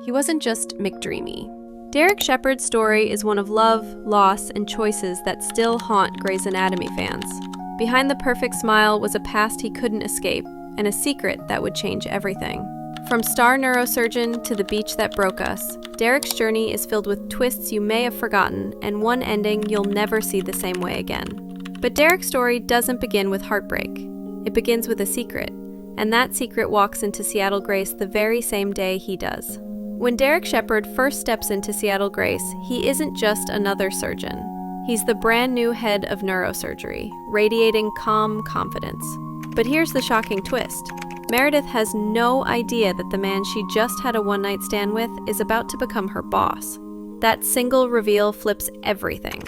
he wasn't just McDreamy. Derek Shepherd's story is one of love, loss, and choices that still haunt Grey's Anatomy fans. Behind the perfect smile was a past he couldn't escape, and a secret that would change everything. From star neurosurgeon to the beach that broke us, Derek's journey is filled with twists you may have forgotten and one ending you'll never see the same way again. But Derek's story doesn't begin with heartbreak. It begins with a secret, and that secret walks into Seattle Grace the very same day he does. When Derek Shepherd first steps into Seattle Grace, he isn't just another surgeon. He's the brand new head of neurosurgery, radiating calm confidence. But here's the shocking twist. Meredith has no idea that the man she just had a one-night stand with is about to become her boss. That single reveal flips everything.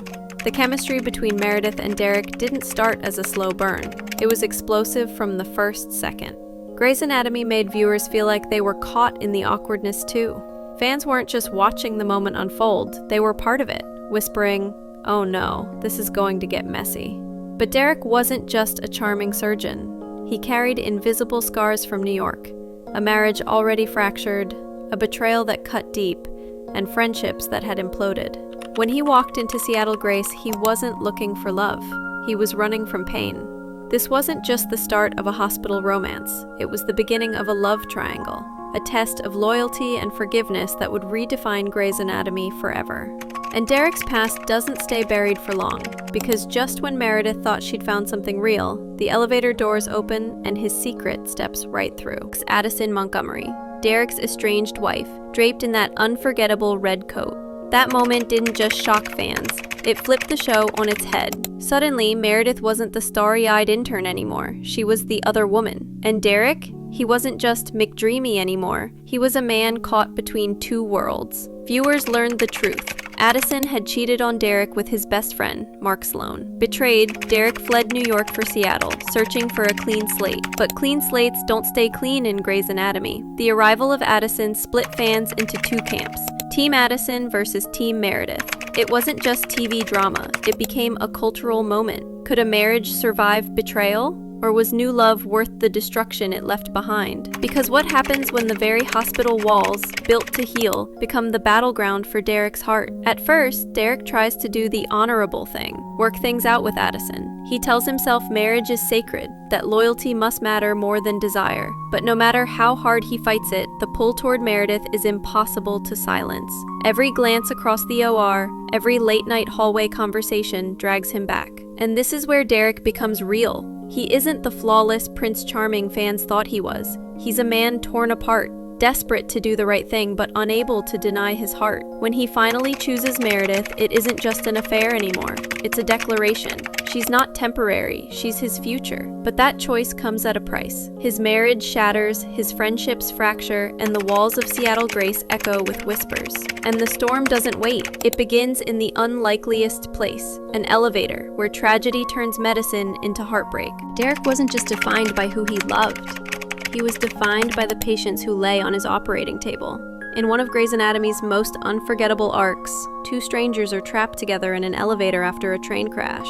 The chemistry between Meredith and Derek didn't start as a slow burn. It was explosive from the first second. Grey's Anatomy made viewers feel like they were caught in the awkwardness too. Fans weren't just watching the moment unfold, they were part of it, whispering, "Oh no, this is going to get messy." But Derek wasn't just a charming surgeon. He carried invisible scars from New York, a marriage already fractured, a betrayal that cut deep, and friendships that had imploded. When he walked into Seattle Grace, he wasn't looking for love. He was running from pain. This wasn't just the start of a hospital romance. It was the beginning of a love triangle, a test of loyalty and forgiveness that would redefine Grey's Anatomy forever. And Derek's past doesn't stay buried for long, because just when Meredith thought she'd found something real, the elevator doors open and his secret steps right through. Addison Montgomery, Derek's estranged wife, draped in that unforgettable red coat. That moment didn't just shock fans, it flipped the show on its head. Suddenly, Meredith wasn't the starry-eyed intern anymore, she was the other woman. And Derek? He wasn't just McDreamy anymore, he was a man caught between two worlds. Viewers learned the truth. Addison had cheated on Derek with his best friend, Mark Sloan. Betrayed, Derek fled New York for Seattle, searching for a clean slate. But clean slates don't stay clean in Grey's Anatomy. The arrival of Addison split fans into two camps, Team Addison versus Team Meredith. It wasn't just TV drama, it became a cultural moment. Could a marriage survive betrayal? Or was new love worth the destruction it left behind? Because what happens when the very hospital walls, built to heal, become the battleground for Derek's heart? At first, Derek tries to do the honorable thing, work things out with Addison. He tells himself marriage is sacred, that loyalty must matter more than desire. But no matter how hard he fights it, the pull toward Meredith is impossible to silence. Every glance across the OR, every late-night hallway conversation drags him back. And this is where Derek becomes real. He isn't the flawless Prince Charming fans thought he was. He's a man torn apart, desperate to do the right thing but unable to deny his heart. When he finally chooses Meredith, it isn't just an affair anymore. It's a declaration. She's not temporary, she's his future. But that choice comes at a price. His marriage shatters, his friendships fracture, and the walls of Seattle Grace echo with whispers. And the storm doesn't wait. It begins in the unlikeliest place, an elevator, where tragedy turns medicine into heartbreak. Derek wasn't just defined by who he loved. He was defined by the patients who lay on his operating table. In one of Grey's Anatomy's most unforgettable arcs, two strangers are trapped together in an elevator after a train crash,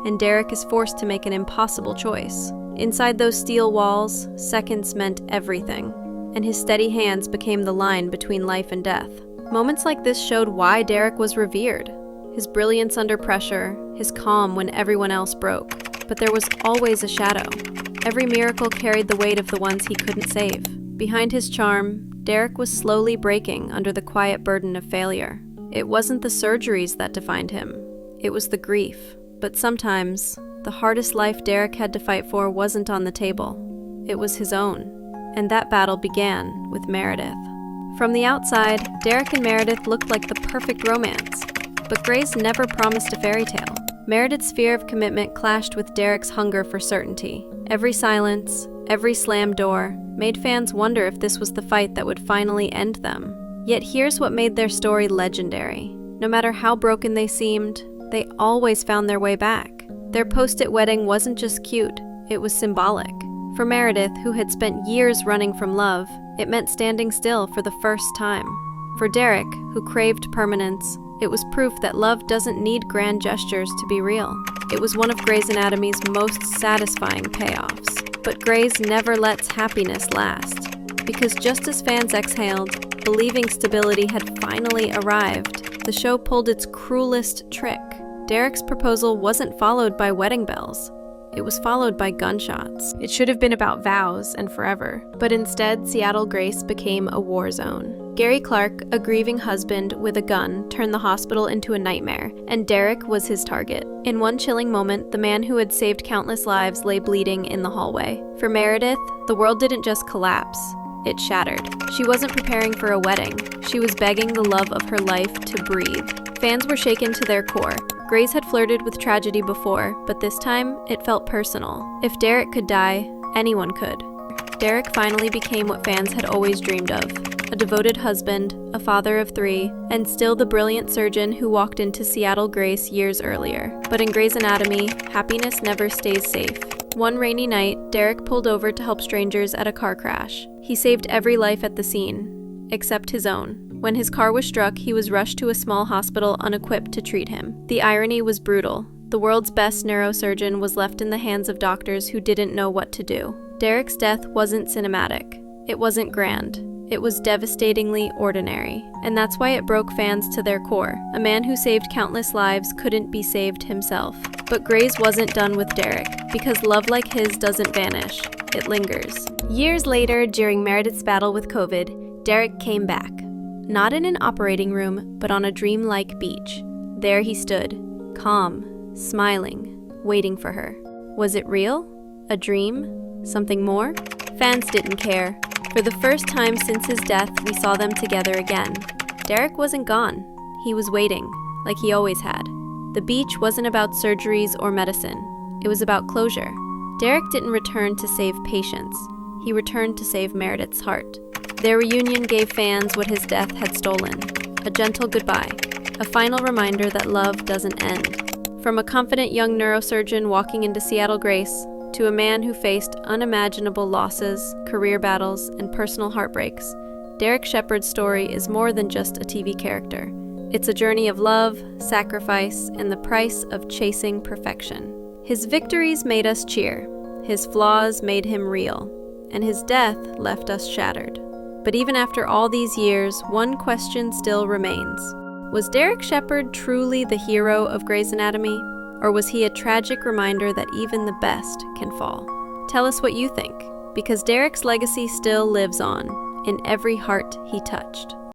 and Derek is forced to make an impossible choice. Inside those steel walls, seconds meant everything, and his steady hands became the line between life and death. Moments like this showed why Derek was revered. His brilliance under pressure, his calm when everyone else broke. But there was always a shadow. Every miracle carried the weight of the ones he couldn't save. Behind his charm, Derek was slowly breaking under the quiet burden of failure. It wasn't the surgeries that defined him. It was the grief. But sometimes, the hardest life Derek had to fight for wasn't on the table. It was his own. And that battle began with Meredith. From the outside, Derek and Meredith looked like the perfect romance. But Grey's never promised a fairy tale. Meredith's fear of commitment clashed with Derek's hunger for certainty. Every silence, every slammed door, made fans wonder if this was the fight that would finally end them. Yet here's what made their story legendary. No matter how broken they seemed, they always found their way back. Their post-it wedding wasn't just cute, it was symbolic. For Meredith, who had spent years running from love, it meant standing still for the first time. For Derek, who craved permanence, it was proof that love doesn't need grand gestures to be real. It was one of Grey's Anatomy's most satisfying payoffs. But Grey's never lets happiness last. Because just as fans exhaled, believing stability had finally arrived, the show pulled its cruelest trick. Derek's proposal wasn't followed by wedding bells. It was followed by gunshots. It should have been about vows and forever, but instead, Seattle Grace became a war zone. Gary Clark, a grieving husband with a gun, turned the hospital into a nightmare, and Derek was his target. In one chilling moment, the man who had saved countless lives lay bleeding in the hallway. For Meredith, the world didn't just collapse, it shattered. She wasn't preparing for a wedding. She was begging the love of her life to breathe. Fans were shaken to their core. Grace had flirted with tragedy before, but this time, it felt personal. If Derek could die, anyone could. Derek finally became what fans had always dreamed of: a devoted husband, a father of 3, and still the brilliant surgeon who walked into Seattle Grace years earlier. But in Grey's Anatomy, happiness never stays safe. One rainy night, Derek pulled over to help strangers at a car crash. He saved every life at the scene, except his own. When his car was struck, he was rushed to a small hospital unequipped to treat him. The irony was brutal. The world's best neurosurgeon was left in the hands of doctors who didn't know what to do. Derek's death wasn't cinematic. It wasn't grand. It was devastatingly ordinary, and that's why it broke fans to their core. A man who saved countless lives couldn't be saved himself. But Grey's wasn't done with Derek, because love like his doesn't vanish. It lingers. Years later, during Meredith's battle with COVID, Derek came back. Not in an operating room, but on a dreamlike beach. There he stood, calm, smiling, waiting for her. Was it real? A dream? Something more? Fans didn't care. For the first time since his death, we saw them together again. Derek wasn't gone. He was waiting, like he always had. The beach wasn't about surgeries or medicine. It was about closure. Derek didn't return to save patients. He returned to save Meredith's heart. Their reunion gave fans what his death had stolen: a gentle goodbye, a final reminder that love doesn't end. From a confident young neurosurgeon walking into Seattle Grace to a man who faced unimaginable losses, career battles, and personal heartbreaks, Derek Shepherd's story is more than just a TV character. It's a journey of love, sacrifice, and the price of chasing perfection. His victories made us cheer, his flaws made him real, and his death left us shattered. But even after all these years, one question still remains. Was Derek Shepherd truly the hero of Grey's Anatomy? Or was he a tragic reminder that even the best can fall? Tell us what you think, because Derek's legacy still lives on, in every heart he touched.